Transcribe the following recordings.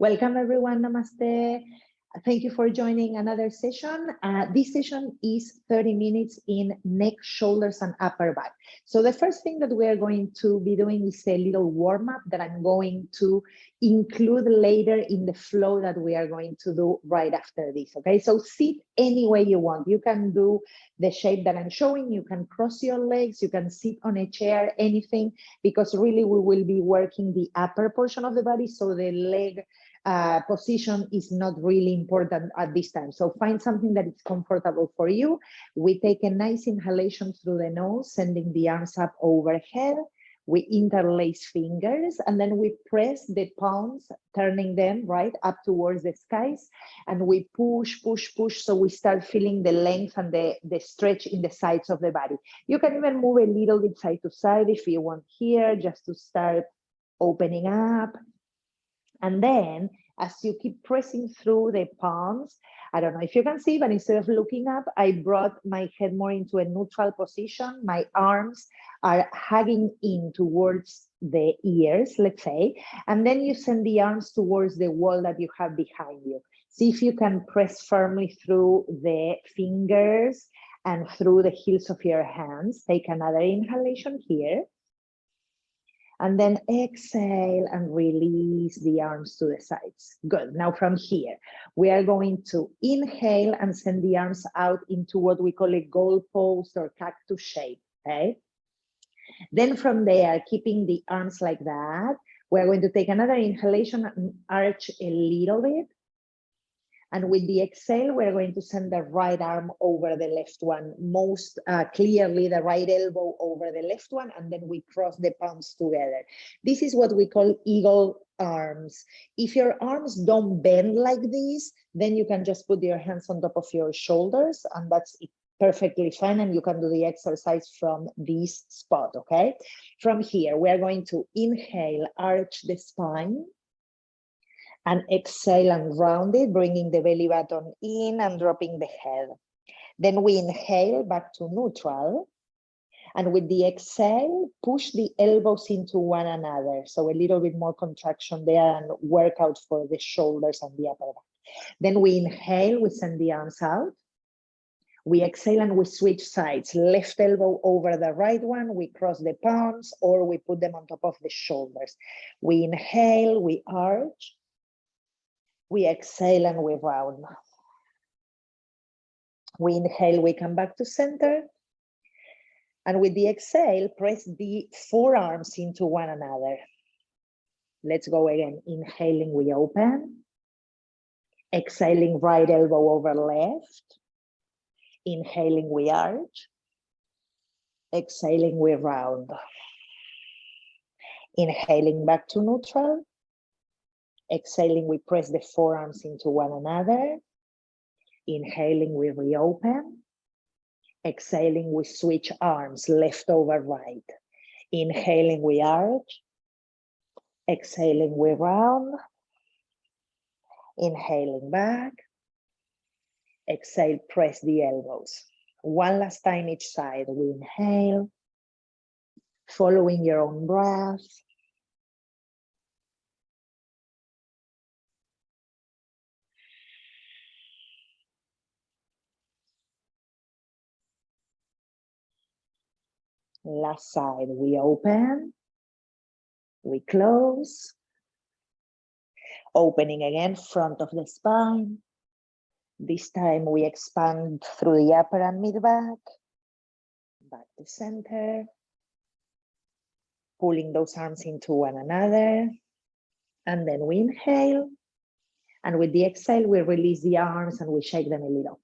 Welcome everyone, namaste. Thank you for joining another session. This session is 30 minutes in neck, shoulders, and upper back. So the first thing that we are going to be doing is a little warm up that I'm going to include later in the flow that we are going to do right after this, okay? So sit any way you want. You can do the shape that I'm showing. You can cross your legs. You can sit on a chair, anything, because really we will be working the upper portion of the body. So the leg position is not really important at this time. So find something that is comfortable for you. We take a nice inhalation through the nose, sending the arms up overhead. We interlace fingers and then we press the palms, turning them right up towards the skies. And we push, push, push. So we start feeling the length and the stretch in the sides of the body. You can even move a little bit side to side if you want here, just to start opening up. And then as you keep pressing through the palms, I don't know if you can see, but instead of looking up, I brought my head more into a neutral position. My arms are hugging in towards the ears, let's say, and then you send the arms towards the wall that you have behind you. See if you can press firmly through the fingers and through the heels of your hands. Take another inhalation here. And then exhale and release the arms to the sides. Good. Now from here, we are going to inhale and send the arms out into what we call a goalpost or cactus shape, okay? Then from there, keeping the arms like that, we're going to take another inhalation and arch a little bit. And with the exhale, we're going to send the right arm over the left one, most clearly the right elbow over the left one, and then we cross the palms together. This is what we call eagle arms. If your arms don't bend like this, then you can just put your hands on top of your shoulders, and that's perfectly fine, and you can do the exercise from this spot, okay? From here, we're going to inhale, arch the spine, and exhale and round it, bringing the belly button in and dropping the head. Then we inhale back to neutral. And with the exhale, push the elbows into one another. So a little bit more contraction there and work out for the shoulders and the upper back. Then we inhale, we send the arms out. We exhale and we switch sides. Left elbow over the right one. We cross the palms or we put them on top of the shoulders. We inhale, we arch. We exhale and we round. We inhale, we come back to center. And with the exhale, press the forearms into one another. Let's go again. Inhaling, we open. Exhaling, right elbow over left. Inhaling, we arch. Exhaling, we round. Inhaling back to neutral. Exhaling, we press the forearms into one another. Inhaling, we reopen. Exhaling, we switch arms, left over right. Inhaling, we arch. Exhaling, we round. Inhaling back. Exhale, press the elbows. One last time each side. We inhale, following your own breath. Last side, we open, we close, opening again, front of the spine. This time we expand through the upper and mid back to center, pulling those arms into one another. And then we inhale, and with the exhale, we release the arms and we shake them a little.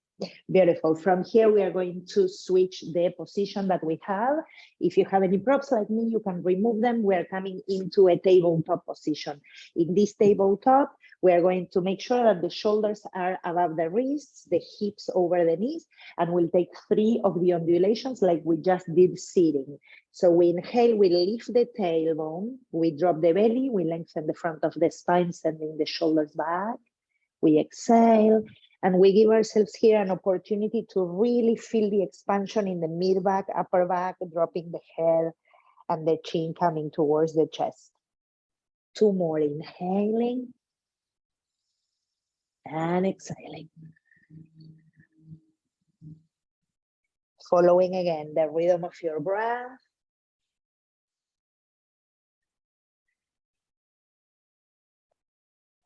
Beautiful. From here, we are going to switch the position that we have. If you have any props like me, you can remove them. We're coming into a tabletop position. In this tabletop, we are going to make sure that the shoulders are above the wrists, the hips over the knees, and we'll take 3 of the undulations like we just did sitting. So we inhale, we lift the tailbone, we drop the belly, we lengthen the front of the spine, sending the shoulders back. We exhale. And we give ourselves here an opportunity to really feel the expansion in the mid back, upper back, dropping the head and the chin coming towards the chest. 2 more, inhaling. And exhaling. Following again the rhythm of your breath.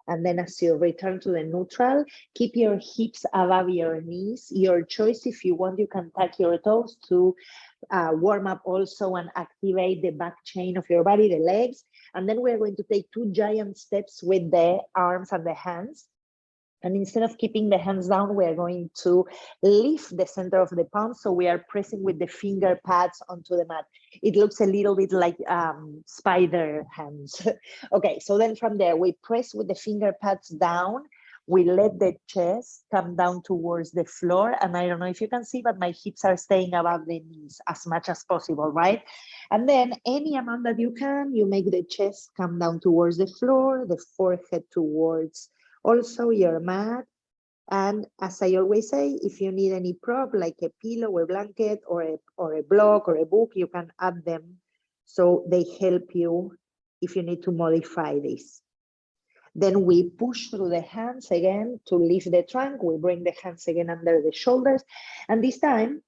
And then as you return to the neutral, keep your hips above your knees. Your choice, if you want, you can tuck your toes to warm up also and activate the back chain of your body, the legs. And then we're going to take 2 giant steps with the arms and the hands. And instead of keeping the hands down, we are going to lift the center of the palm. So we are pressing with the finger pads onto the mat. It looks a little bit like spider hands. Okay, so then from there, we press with the finger pads down. We let the chest come down towards the floor. And I don't know if you can see, but my hips are staying above the knees as much as possible, right? And then any amount that you can, you make the chest come down towards the floor, the forehead towards also your mat. And as I always say, if you need any prop like a pillow or blanket or a block or a book, you can add them so they help you if you need to modify this. Then we push through the hands again to lift the trunk. We bring the hands again under the shoulders. And this time,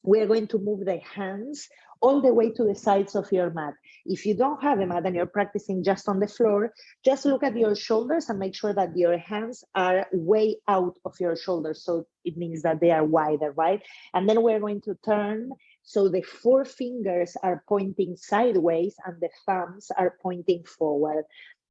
we are going to move the hands all the way to the sides of your mat. If you don't have a mat and you're practicing just on the floor, just look at your shoulders and make sure that your hands are way out of your shoulders. So it means that they are wider, right? And then we're going to turn so the 4 fingers are pointing sideways and the thumbs are pointing forward.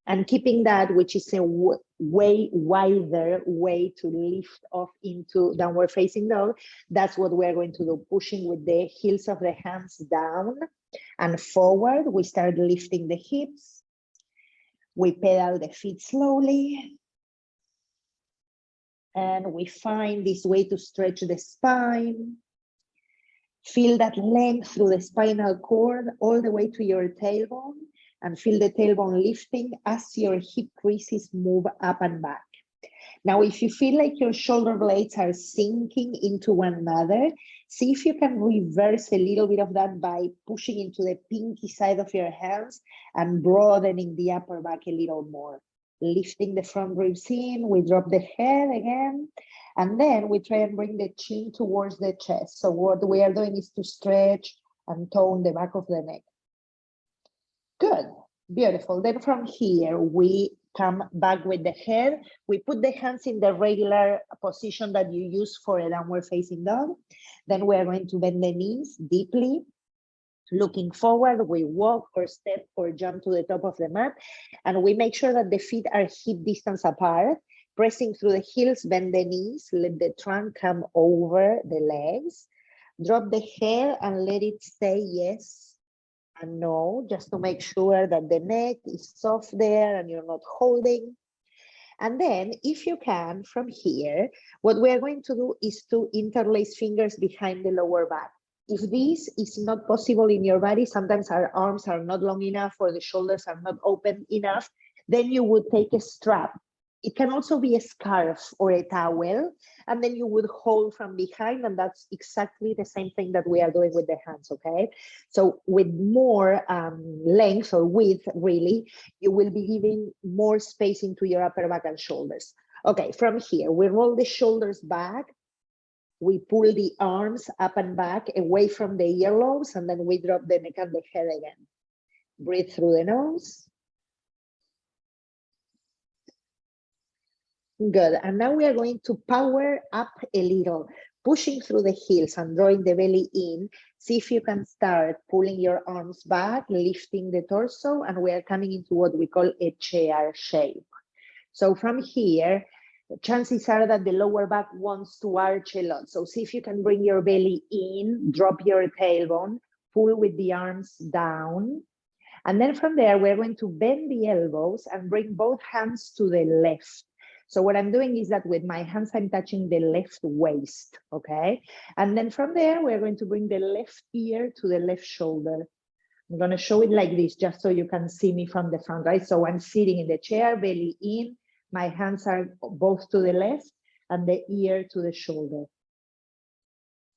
And keeping that, which is a way wider way to lift off into downward facing dog, that's what we're going to do, pushing with the heels of the hands down and forward. We start lifting the hips. We pedal the feet slowly. And we find this way to stretch the spine. Feel that length through the spinal cord all the way to your tailbone. And feel the tailbone lifting as your hip creases move up and back. Now, if you feel like your shoulder blades are sinking into one another, see if you can reverse a little bit of that by pushing into the pinky side of your hands and broadening the upper back a little more. Lifting the front ribs in, we drop the head again, and then we try and bring the chin towards the chest. So what we are doing is to stretch and tone the back of the neck. Good, beautiful. Then from here, we come back with the head. We put the hands in the regular position that you use for a downward facing dog. Then we are going to bend the knees deeply. Looking forward, we walk or step or jump to the top of the mat. And we make sure that the feet are hip distance apart. Pressing through the heels, bend the knees, let the trunk come over the legs. Drop the head and let it stay yes and no, just to make sure that the neck is soft there and you're not holding. And then if you can, from here, what we're going to do is to interlace fingers behind the lower back. If this is not possible in your body, sometimes our arms are not long enough or the shoulders are not open enough, then you would take a strap. It can also be a scarf or a towel, and then you would hold from behind, and that's exactly the same thing that we are doing with the hands, okay? So with more length or width, really, you will be giving more space into your upper back and shoulders. Okay, from here, we roll the shoulders back, we pull the arms up and back away from the earlobes, and then we drop the neck and the head again. Breathe through the nose. Good, and now we are going to power up a little, pushing through the heels and drawing the belly in. See if you can start pulling your arms back, lifting the torso, and we are coming into what we call a chair shape. So from here, chances are that the lower back wants to arch a lot. So see if you can bring your belly in, drop your tailbone, pull with the arms down. And then from there, we're going to bend the elbows and bring both hands to the left. So what I'm doing is that with my hands, I'm touching the left waist, okay? And then from there, we're going to bring the left ear to the left shoulder. I'm gonna show it like this, just so you can see me from the front, right? So I'm sitting in the chair, belly in, my hands are both to the left and the ear to the shoulder.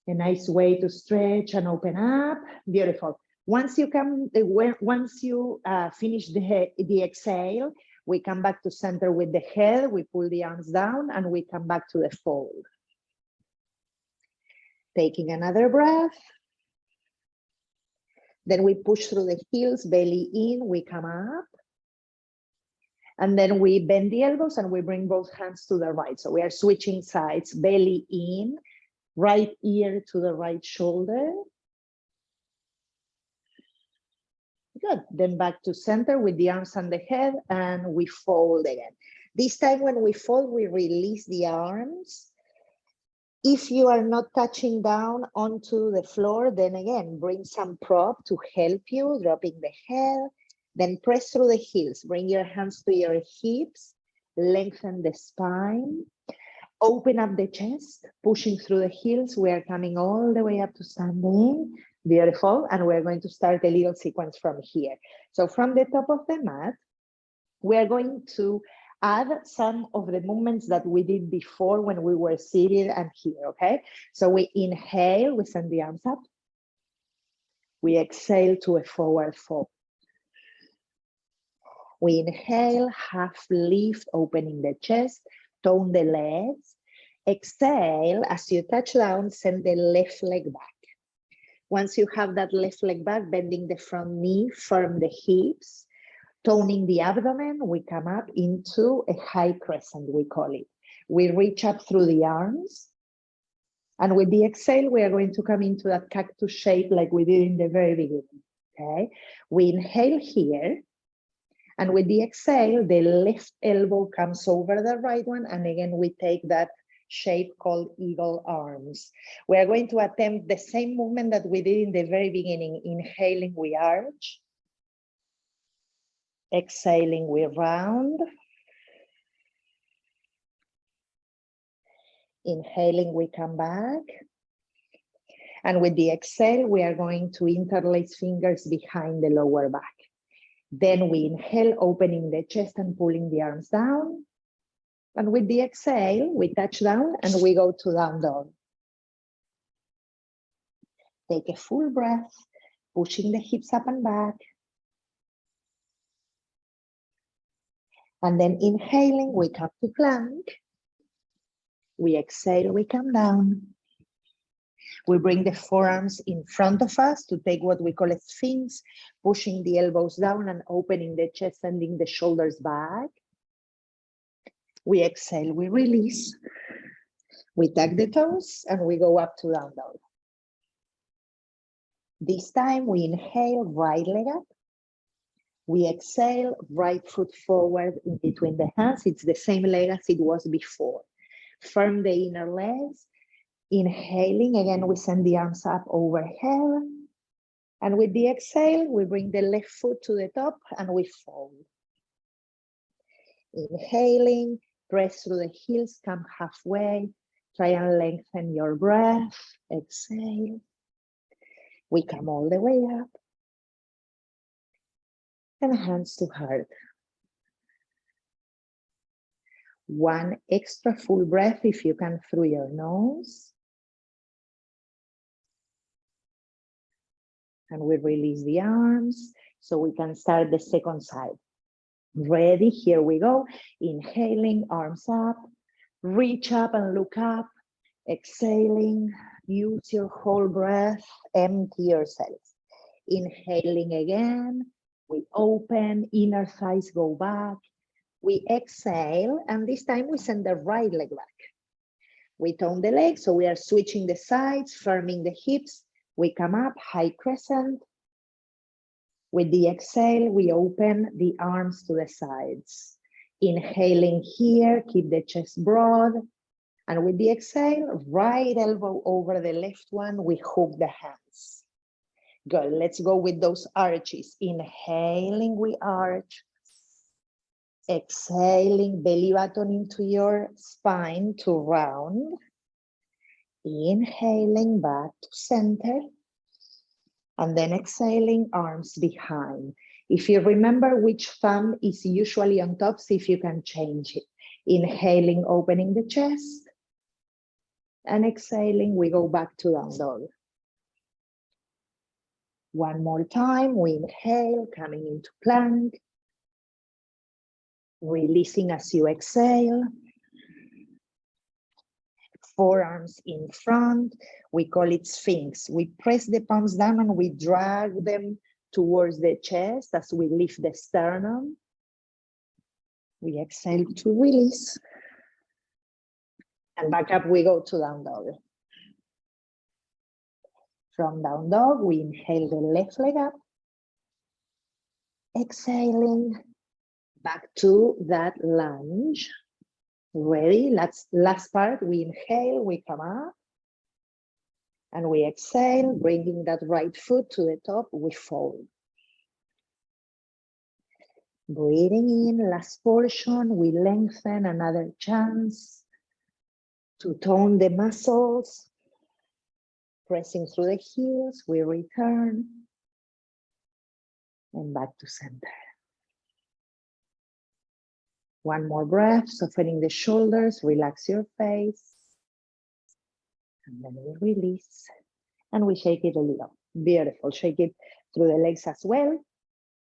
A nice way to stretch and open up, beautiful. Once you finish the exhale, We come back to center with the head, we pull the arms down, and we come back to the fold. Taking another breath. Then we push through the heels, belly in, we come up. And then we bend the elbows and we bring both hands to the right. So we are switching sides, belly in, right ear to the right shoulder. Good, then back to center with the arms and the head, and we fold again. This time when we fold, we release the arms. If you are not touching down onto the floor, then again, bring some prop to help you, dropping the head, then press through the heels. Bring your hands to your hips, lengthen the spine, open up the chest, pushing through the heels. We are coming all the way up to standing. Beautiful, and we're going to start a little sequence from here. So from the top of the mat, we are going to add some of the movements that we did before when we were seated and here, okay? So we inhale, we send the arms up. We exhale to a forward fold. We inhale, half lift, opening the chest, tone the legs. Exhale, as you touch down, send the left leg back. Once you have that left leg back, bending the front knee, firm the hips, toning the abdomen, we come up into a high crescent, we call it. We reach up through the arms. And with the exhale, we are going to come into that cactus shape like we did in the very beginning, okay? We inhale here. And with the exhale, the left elbow comes over the right one. And again, we take that shape called eagle arms. We are going to attempt the same movement that we did in the very beginning. Inhaling, we arch. Exhaling, we round. Inhaling, we come back. And with the exhale, we are going to interlace fingers behind the lower back. Then we inhale, opening the chest and pulling the arms down. And with the exhale, we touch down and we go to down dog. Take a full breath, pushing the hips up and back. And then inhaling, we come to plank. We exhale, we come down. We bring the forearms in front of us to take what we call a sphinx, pushing the elbows down and opening the chest, sending the shoulders back. We exhale, we release. We tuck the toes and we go up to down dog. This time we inhale, right leg up. We exhale, right foot forward in between the hands. It's the same leg as it was before. Firm the inner legs. Inhaling, again, we send the arms up overhead. And with the exhale, we bring the left foot to the top and we fold. Inhaling, press through the heels, come halfway. Try and lengthen your breath. Exhale. We come all the way up. And hands to heart. One extra full breath if you can through your nose. And we release the arms so we can start the second side. Ready? Here we go. Inhaling, arms up. Reach up and look up. Exhaling, use your whole breath. Empty yourself. Inhaling again. We open, inner thighs go back. We exhale, and this time we send the right leg back. We tone the legs, so we are switching the sides, firming the hips. We come up, high crescent. With the exhale, we open the arms to the sides. Inhaling here, keep the chest broad. And with the exhale, right elbow over the left one, we hook the hands. Good, let's go with those arches. Inhaling, we arch. Exhaling, belly button into your spine to round. Inhaling back to center. And then exhaling, arms behind. If you remember which thumb is usually on top, see if you can change it. Inhaling, opening the chest. And exhaling, we go back to down dog. One more time, we inhale, coming into plank. Releasing as you exhale. Forearms in front. We call it Sphinx. We press the palms down and we drag them towards the chest as we lift the sternum. We exhale to release. And back up we go to down dog. From down dog, we inhale the left leg up. Exhaling back to that lunge. Ready? Last part. We inhale, we come up. And we exhale, bringing that right foot to the top, we fold. Breathing in, last portion, we lengthen, another chance to tone the muscles. Pressing through the heels, we return. And back to center. One more breath, softening the shoulders, relax your face. And then we release. And we shake it a little. Beautiful. Shake it through the legs as well.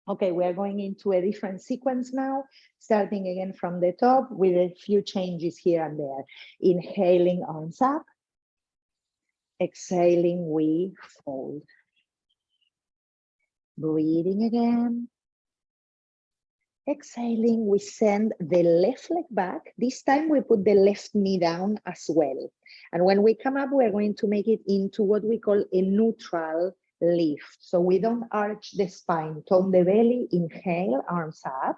Okay, we are going into a different sequence now, starting again from the top with a few changes here and there. Inhaling, arms up. Exhaling, we fold. Breathing again. Exhaling, we send the left leg back. This time we put the left knee down as well. And when we come up, we're going to make it into what we call a neutral lift. So we don't arch the spine, tone the belly, inhale, arms up.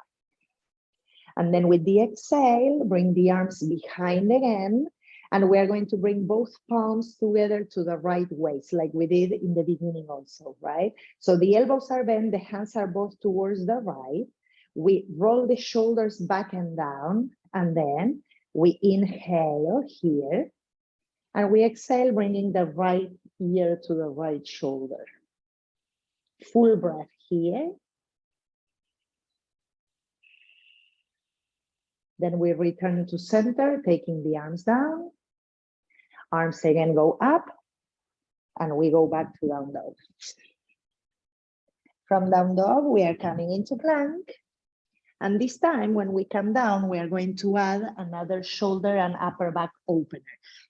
And then with the exhale, bring the arms behind again. And we're going to bring both palms together to the right waist, like we did in the beginning also, right? So the elbows are bent, the hands are both towards the right. We roll the shoulders back and down, and then we inhale here, and we exhale, bringing the right ear to the right shoulder. Full breath here. Then we return to center, taking the arms down. Arms again go up, and we go back to down dog. From down dog, we are coming into plank. And this time, when we come down, we are going to add another shoulder and upper back opener.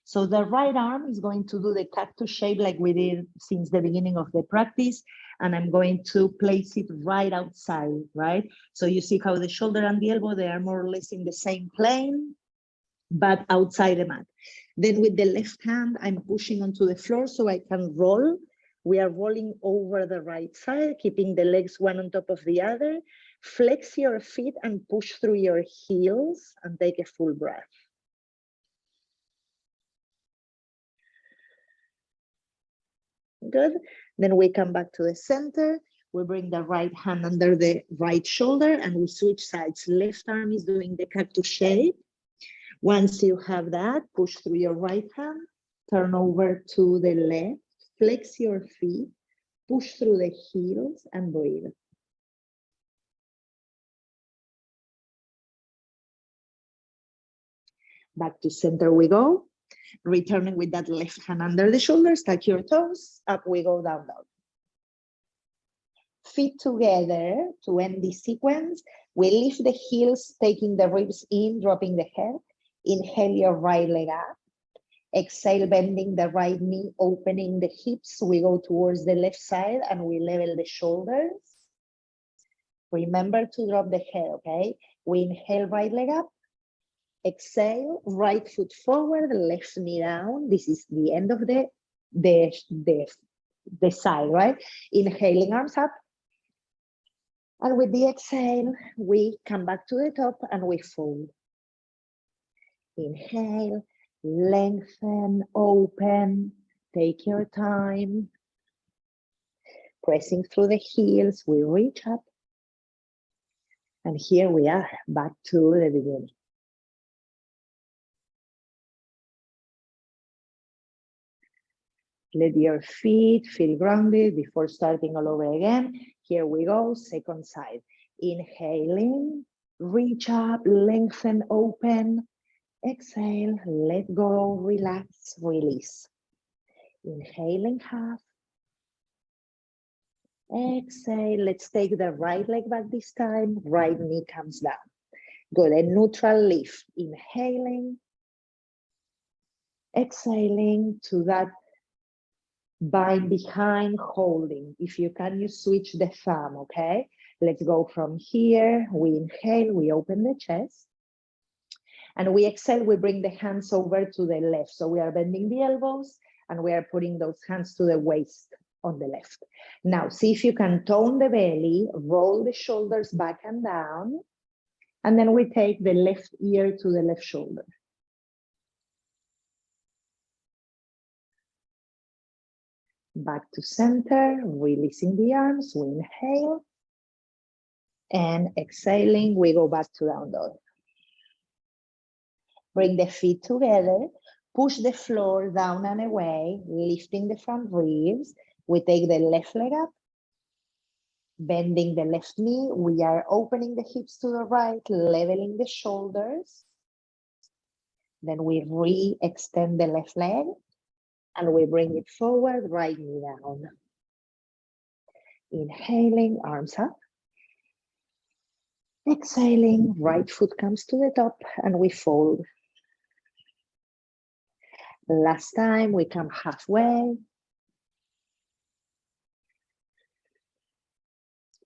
So the right arm is going to do the cactus shape like we did since the beginning of the practice. And I'm going to place it right outside, right? So you see how the shoulder and the elbow, they are more or less in the same plane, but outside the mat. Then with the left hand, I'm pushing onto the floor so I can roll. We are rolling over the right side, keeping the legs one on top of the other. Flex your feet and push through your heels and take a full breath. Good. Then we come back to the center. We bring the right hand under the right shoulder and we switch sides. Left arm is doing the cactus shape. Once you have that, push through your right hand, turn over to the left, flex your feet, push through the heels and breathe. Back to center we go. Returning with that left hand under the shoulders, touch your toes, up we go, down dog. Feet together to end this sequence. We lift the heels, taking the ribs in, dropping the head. Inhale your right leg up. Exhale, bending the right knee, opening the hips. We go towards the left side and we level the shoulders. Remember to drop the head, okay? We inhale, right leg up. Exhale, right foot forward, left knee down. This is the end of the side, right? Inhaling, arms up. And with the exhale, we come back to the top and we fold. Inhale, lengthen, open, take your time. Pressing through the heels, we reach up. And here we are, back to the beginning. Let your feet feel grounded before starting all over again. Here we go, second side. Inhaling, reach up, lengthen, open. Exhale, let go, relax, release. Inhaling half. Exhale, let's take the right leg back this time. Right knee comes down. Good, a neutral lift. Inhaling, exhaling to that bind behind, holding. If you can, you switch the thumb, okay? Let's go from here. We inhale, we open the chest. And we exhale, we bring the hands over to the left. So we are bending the elbows and we are putting those hands to the waist on the left. Now, see if you can tone the belly, roll the shoulders back and down. And then we take the left ear to the left shoulder. Back to center, releasing the arms, we inhale. And exhaling, we go back to down dog. Bring the feet together, push the floor down and away, lifting the front ribs. We take the left leg up, bending the left knee. We are opening the hips to the right, leveling the shoulders. Then we re-extend the left leg and we bring it forward, right knee down. Inhaling, arms up. Exhaling, right foot comes to the top and we fold. Last time, we come halfway.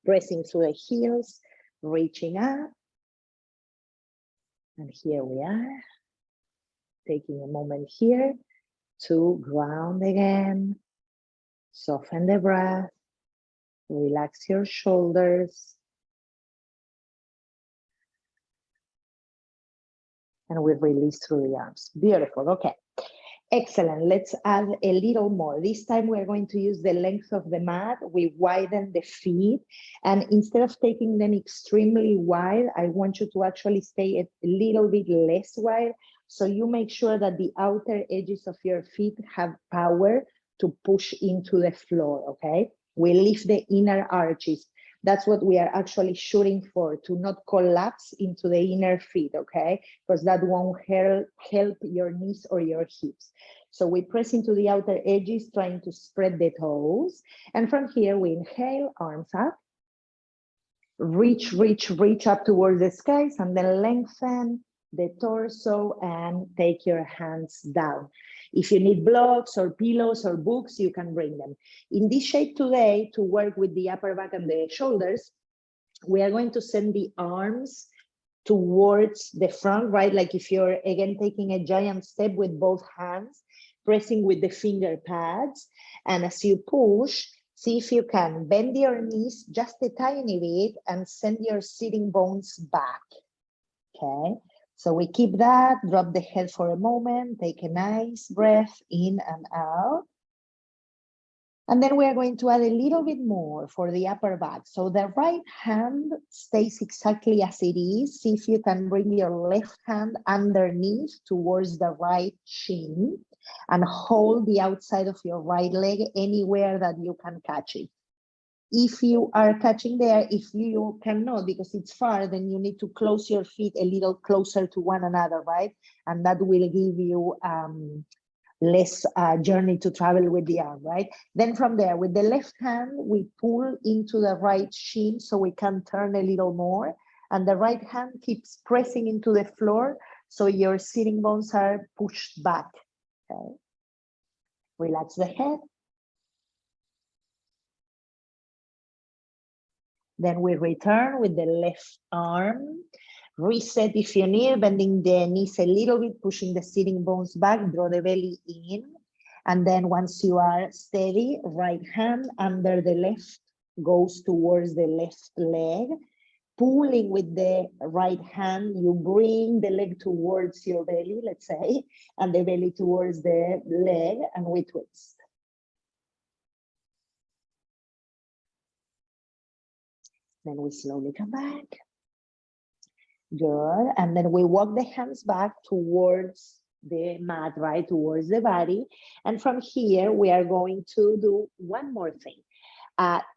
Pressing through the heels, reaching up. And here we are. Taking a moment here to ground again. Soften the breath. Relax your shoulders. And we release through the arms. Beautiful, okay. Excellent, let's add a little more. This time we're going to use the length of the mat. We widen the feet. And instead of taking them extremely wide, I want you to actually stay a little bit less wide. So you make sure that the outer edges of your feet have power to push into the floor, okay? We lift the inner arches. That's what we are actually shooting for, to not collapse into the inner feet, okay? Because that won't help your knees or your hips. So we press into the outer edges, trying to spread the toes. And from here, we inhale, arms up. Reach, reach, reach up towards the skies, and then lengthen the torso and take your hands down. If you need blocks or pillows or books, you can bring them. In this shape today, to work with the upper back and the shoulders, we are going to send the arms towards the front, right? Like if you're, again, taking a giant step with both hands, pressing with the finger pads. And as you push, see if you can bend your knees just a tiny bit and send your sitting bones back, okay? So we keep that, drop the head for a moment, take a nice breath in and out. And then we are going to add a little bit more for the upper back. So the right hand stays exactly as it is. See if you can bring your left hand underneath towards the right shin and hold the outside of your right leg anywhere that you can catch it. If you are catching there, if you cannot because it's far, then you need to close your feet a little closer to one another, right? And that will give you less journey to travel with the arm, right? Then from there, with the left hand, we pull into the right shin so we can turn a little more. And the right hand keeps pressing into the floor so your sitting bones are pushed back, okay? Relax the head. Then we return with the left arm. Reset if you need, bending the knees a little bit, pushing the sitting bones back, draw the belly in. And then once you are steady, right hand under the left goes towards the left leg. Pulling with the right hand, you bring the leg towards your belly, let's say, and the belly towards the leg, and we twist. Then we slowly come back. Good. And then we walk the hands back towards the mat, right? Towards the body. And from here, we are going to do one more thing.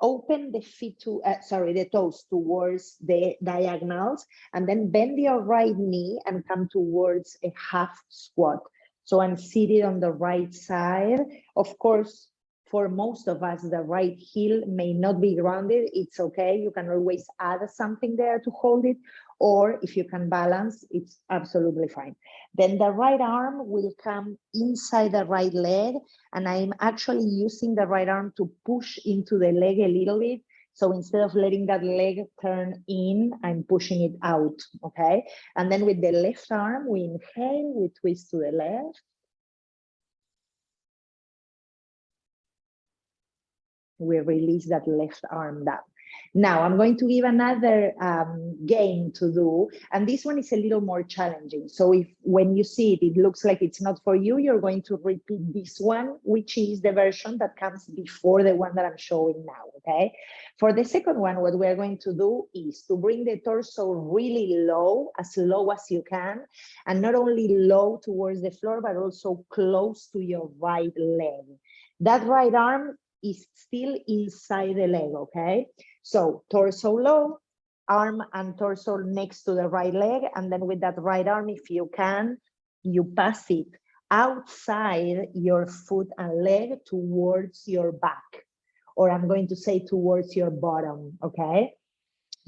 Open the feet to, the toes towards the diagonals, and then bend your right knee and come towards a half squat. So I'm seated on the right side. Of course, for most of us, the right heel may not be grounded. It's okay. You can always add something there to hold it. or if you can balance, it's absolutely fine. Then the right arm will come inside the right leg, and I'm actually using the right arm to push into the leg a little bit. So instead of letting that leg turn in, I'm pushing it out, okay? And then with the left arm, we inhale, we twist to the left. We release that left arm down. Now I'm going to give another game to do, and this one is a little more challenging. So if when you see it, it looks like it's not for you, you're going to repeat this one, which is the version that comes before the one that I'm showing now, okay? For the second one, what we're going to do is to bring the torso really low as you can, and not only low towards the floor, but also close to your right leg. That right arm is still inside the leg, okay? So torso low, arm and torso next to the right leg, and then with that right arm, if you can, you pass it outside your foot and leg towards your back, or I'm going to say towards your bottom, okay?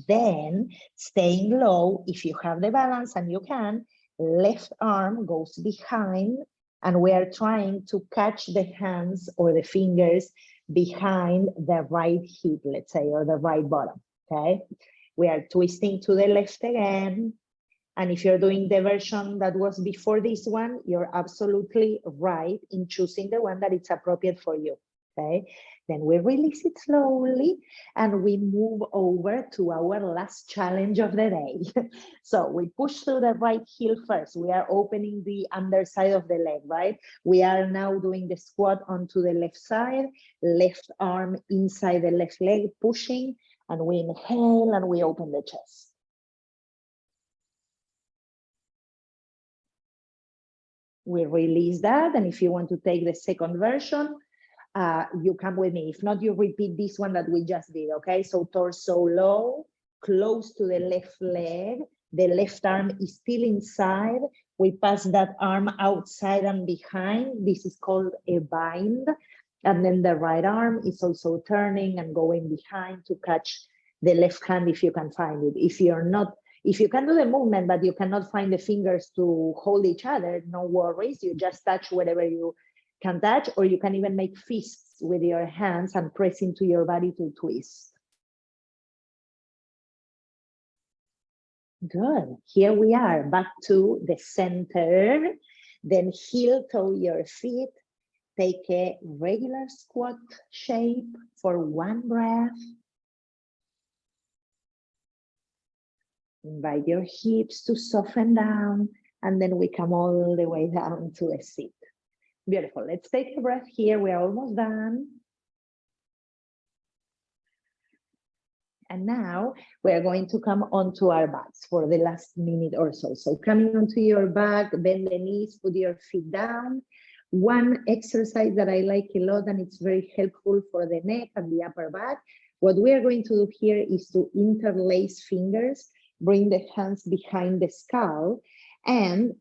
Then staying low, if you have the balance and you can, left arm goes behind, and we are trying to catch the hands or the fingers behind the right hip, let's say, or the right bottom, okay? We are twisting to the left again. And if you're doing the version that was before this one, you're absolutely right in choosing the one that is appropriate for you, okay? Then we release it slowly and we move over to our last challenge of the day. So we push through the right heel first. We are opening the underside of the leg, right? We are now doing the squat onto the left side, left arm inside the left leg, pushing, and we inhale and we open the chest. We release that, and if you want to take the second version, you come with me. If not, you repeat this one that we just did, okay? So torso low, close to the left leg, the left arm is still inside. We pass that arm outside and behind. This is called a bind. And then the right arm is also turning and going behind to catch the left hand if you can find it. If you can do the movement, but you cannot find the fingers to hold each other, no worries. You just touch whatever you can touch, or you can even make fists with your hands and press into your body to twist. Good. Here we are, back to the center. Then heel toe your feet. Take a regular squat shape for one breath. Invite your hips to soften down, and then we come all the way down to a sit. Beautiful. Let's take a breath here. We're almost done. And now we're going to come onto our backs for the last minute or so. So coming onto your back, bend the knees, put your feet down. One exercise that I like a lot, and it's very helpful for the neck and the upper back. What we are going to do here is to interlace fingers, bring the hands behind the skull, and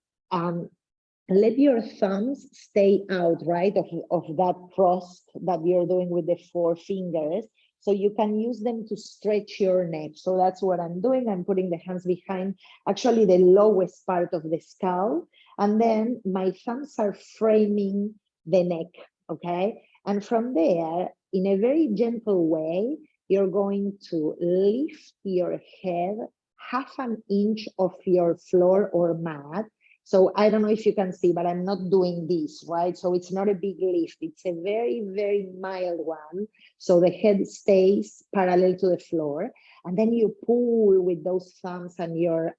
let your thumbs stay out, right, of that cross that you're doing with the 4 fingers. So you can use them to stretch your neck. So that's what I'm doing. I'm putting the hands behind actually the lowest part of the skull. And then my thumbs are framing the neck, okay? And from there, in a very gentle way, you're going to lift your head half an inch off your floor or mat. So I don't know if you can see, but I'm not doing this, right? So it's not a big lift. It's a very, very mild one. So the head stays parallel to the floor. And then you pull with those thumbs and your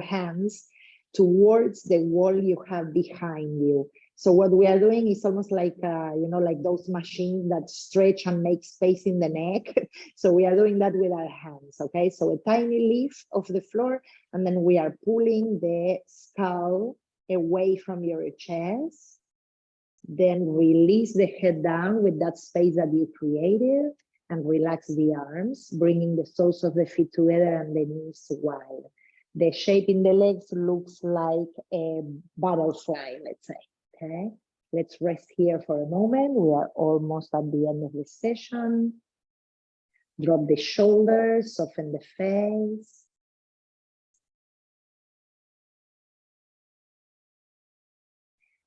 hands towards the wall you have behind you. So what we are doing is almost like, like those machines that stretch and make space in the neck. So we are doing that with our hands, okay? So a tiny lift of the floor, and then we are pulling the skull away from your chest. Then release the head down with that space that you created, and relax the arms, bringing the soles of the feet together and the knees wide. The shape in the legs looks like a butterfly, let's say. Okay, let's rest here for a moment. We are almost at the end of the session. Drop the shoulders, soften the face.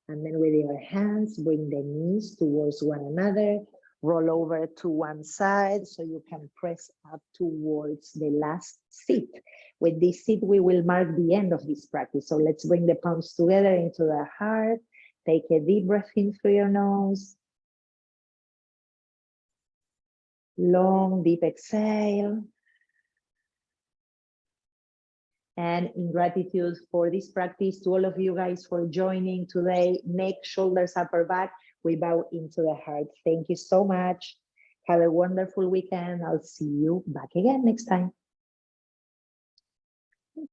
And then with your hands, bring the knees towards one another, roll over to one side so you can press up towards the last seat. With this seat, we will mark the end of this practice. So let's bring the palms together into the heart. Take a deep breath in through your nose. Long, deep exhale. And in gratitude for this practice, to all of you guys for joining today, neck, shoulders, upper back, we bow into the heart. Thank you so much. Have a wonderful weekend. I'll see you back again next time.